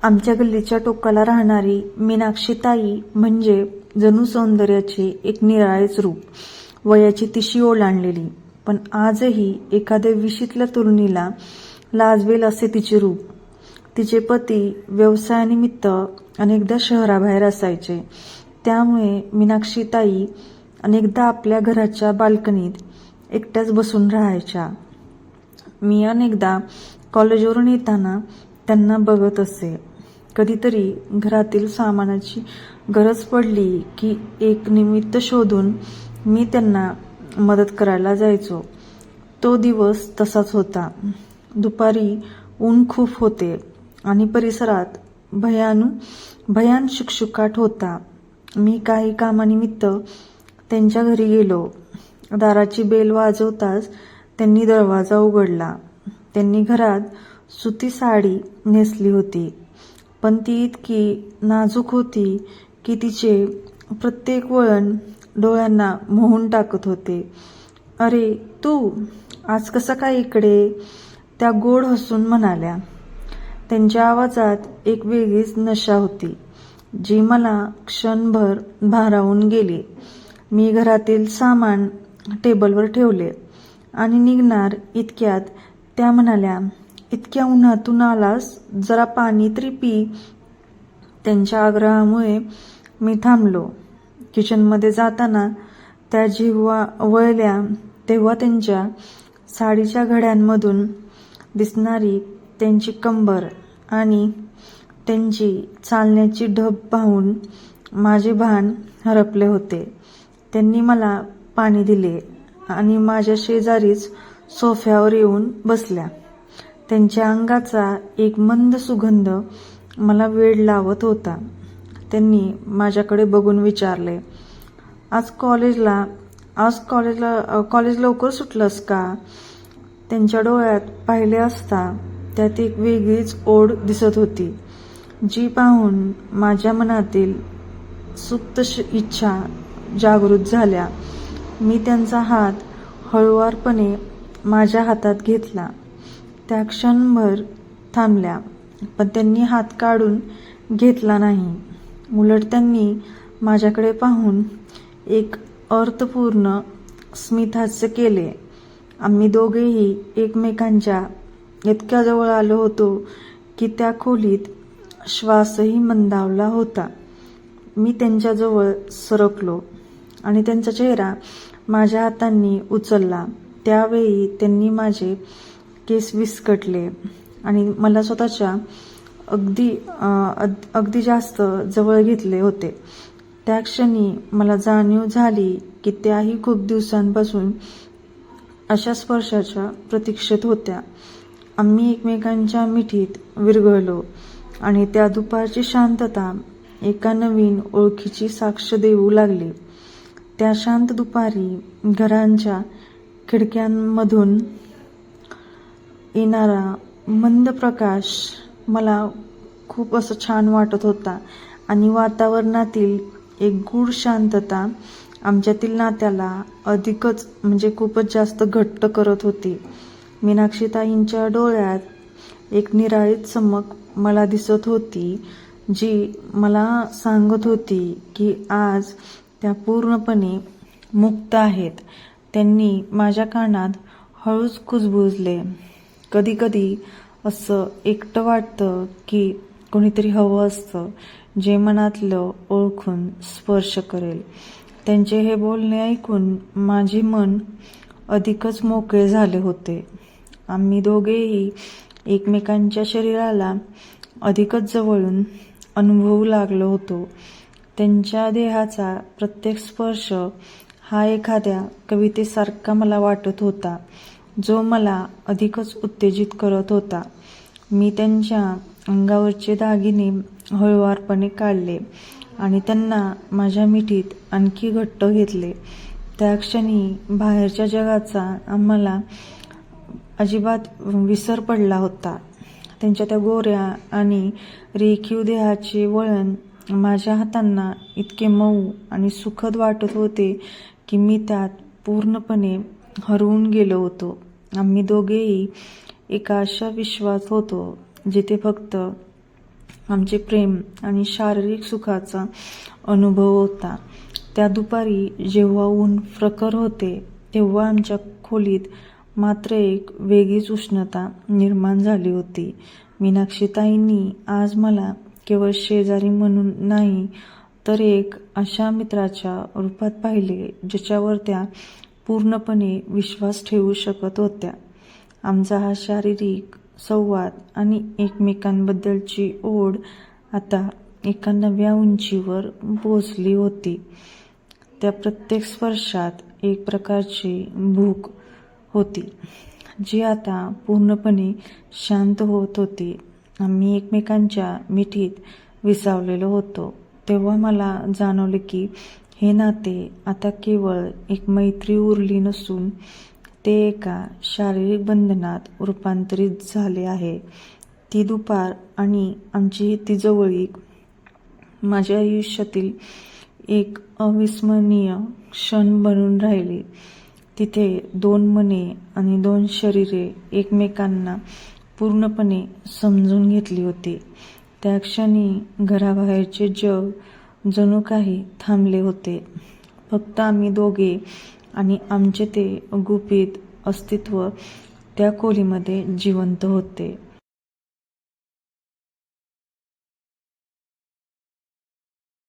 आमच्या गल्लीच्या टोकाला राहणारी मीनाक्षीताई म्हणजे जणू सौंदर्याचे एक निराळेच रूप. वयाची तिशी ओलांडलेली, पण आजही एखाद्या विशीतल्या तरुणीला लाजवेल असे तिचे रूप. तिचे पती व्यवसायानिमित्त अनेकदा शहराबाहेर असायचे, त्यामुळे मीनाक्षीताई अनेकदा आपल्या घराच्या बाल्कनीत एकट्याच बसून राहायच्या. मी अनेकदा कॉलेजवरून येताना त्यांना बघत असे. कधीतरी घरातील सामानाची गरज पडली की एक निमित्त शोधून मी त्यांना मदत करायला जायचो. तो दिवस तसाच होता. दुपारी ऊन खूप होते आणि परिसरात भयान शुकशुकाट होता. मी काही कामानिमित्त त्यांच्या घरी गेलो. दाराची बेल वाजवताच त्यांनी दरवाजा उघडला. त्यांनी घरात सुती साडी नेसली होती, पण ती इतकी नाजूक होती की तिचे प्रत्येक वळण डोळ्यांना मोहून टाकत होते. "अरे तू आज कसं काय इकडे?" त्या गोड हसून म्हणाल्या. त्यांच्या आवाजात एक वेगळीच नशा होती, जी मला क्षणभर भारावून गेली. मी घरातील सामान टेबलवर ठेवले आणि निघणार इतक्यात त्या म्हणाल्या, "इतक्या उन्हातून आलास, जरा पाणी तरी पी." त्यांच्या आग्रहामुळे मी थांबलो. किचनमध्ये जाताना त्या जेव्हा वळल्या तेव्हा त्यांच्या साडीच्या घड्यांमधून दिसणारी त्यांची कंबर आणि त्यांची चालण्याची ढब पाहून माझे भान हरपले होते. त्यांनी मला पाणी दिले आणि माझ्या शेजारीच सोफ्यावर येऊन बसल्या. त्यांच्या अंगाचा एक मंद सुगंध मला वेड लावत होता. त्यांनी माझ्याकडे बघून विचारले, आज कॉलेज लवकर सुटलंस का?" त्यांच्या डोळ्यात पाहिले असता त्यात एक वेगळीच ओढ दिसत होती, जी पाहून माझ्या मनातील सुप्त इच्छा जागृत झाल्या. मी त्यांचा हात हळुवारपणे माझ्या हातात घेतला. त्या क्षणभर थांबल्या, पण त्यांनी हात काढून घेतला नाही. उलट त्यांनी माझ्याकडे पाहून एक अर्थपूर्ण स्मितहास्य केले. आम्ही दोघेही एकमेकांच्या इतक्या जवळ आलो होतो की त्या खोलीत श्वासही मंदावला होता. मी त्यांच्याजवळ सरकलो आणि त्यांचा चेहरा माझ्या हातांनी उचलला. त्यावेळी त्यांनी माझे केस विस्कटले आणि मला स्वतःच्या अगदी जास्त जवळ घेतले होते. त्या क्षणी मला जाणीव झाली की त्याही खूप दिवसांपासून अशा स्पर्शाच्या प्रतीक्षेत होत्या. आम्ही एकमेकांच्या मिठीत विरघळलो आणि त्या दुपारची शांतता एका नवीन ओळखीची साक्ष देऊ लागली. त्या शांत दुपारी घरांच्या खिडक्यांमधून येणारा मंद प्रकाश मला खूप असं छान वाटत होता आणि वातावरणातील एक गूढ शांतता आमच्यातील नात्याला अधिकच खूपच जास्त घट्ट करत होती. मीनाक्षीताईंच्या डोळ्यात एक निराळीच चमक मला दिसत होती, जी मला सांगत होती की आज त्या पूर्णपणे मुक्त आहेत. त्यांनी माझ्या कानात हळूच कुजबुजले, "कधी-कधी असं एकटं वाटतं की कोणीतरी हवं असतं, जे मनातलं ओळखून स्पर्श करेल." त्यांचे हे बोलणे ऐकून माझे मन अधिकच मोकळे झाले होते. आम्ही दोघेही एकमेकांच्या शरीराला अधिकच जवळून अनुभवू लागलो होतो. त्यांच्या देहाचा प्रत्येक स्पर्श हा एखाद्या कवितेसारखा मला वाटत होता, जो मला अधिकच उत्तेजित करत होता. मी त्यांच्या अंगावरचे दागिने हळुवारपणे काढले आणि त्यांना माझ्या मिठीत आणखी घट्ट घेतले. त्या क्षणी बाहेरच्या जगाचा आम्हाला अजिबात विसर पडला होता. त्यांच्या त्या गोऱ्या आणि रेखीव देहाचे वळण माझ्या हातांना इतके मऊ आणि सुखद वाटत होते की मी त्यात पूर्णपणे हरवून गेलो होतो. आम्ही दोघेही एका अशा विश्वात होतो जिथे फक्त आमचे प्रेम आणि शारीरिक सुखाचा अनुभव होता. त्या दुपारी जेव्हा ऊन प्रखर होते तेव्हा आमच्या खोलीत मात्र एक वेगळीच उष्णता निर्माण झाली होती. मीनाक्षीताईंनी आज मला केवळ शेजारी म्हणून नाही तर एक अशा मित्राच्या रूपात पाहिले ज्याच्यावर त्या पूर्णपणे विश्वास ठेवू शकत होत्या. आमचा हा शारीरिक संवाद आणि एकमेकांबद्दलची ओढ आता एका नव्या उंचीवर पोहोचली होती. त्या प्रत्येक स्पर्शात एक प्रकारची भूक होती जी आता पूर्णपणे शांत होत होती. आम्ही एकमेकांच्या मिठीत विसावलेलो होतो तेव्हा मला जाणवले की हे नाते आता केवळ एक मैत्री उरली नसून ते एका शारीरिक बंधनात रूपांतरित झाले आहे. ती दुपार आणि आमची ती जवळीक माझ्या आयुष्यातील एक अविस्मरणीय क्षण बनून राहिली. तिथे दोन मने आणि दोन शरीरे एकमेकांना पूर्णपणे समजून घेतली होती. त्या क्षणी घराबाहेरचे जग जणू काही थांबले होते. फक्त आम्ही दोघे आणि आमचे ते गुपित अस्तित्व त्या खोलीमध्ये जिवंत होते.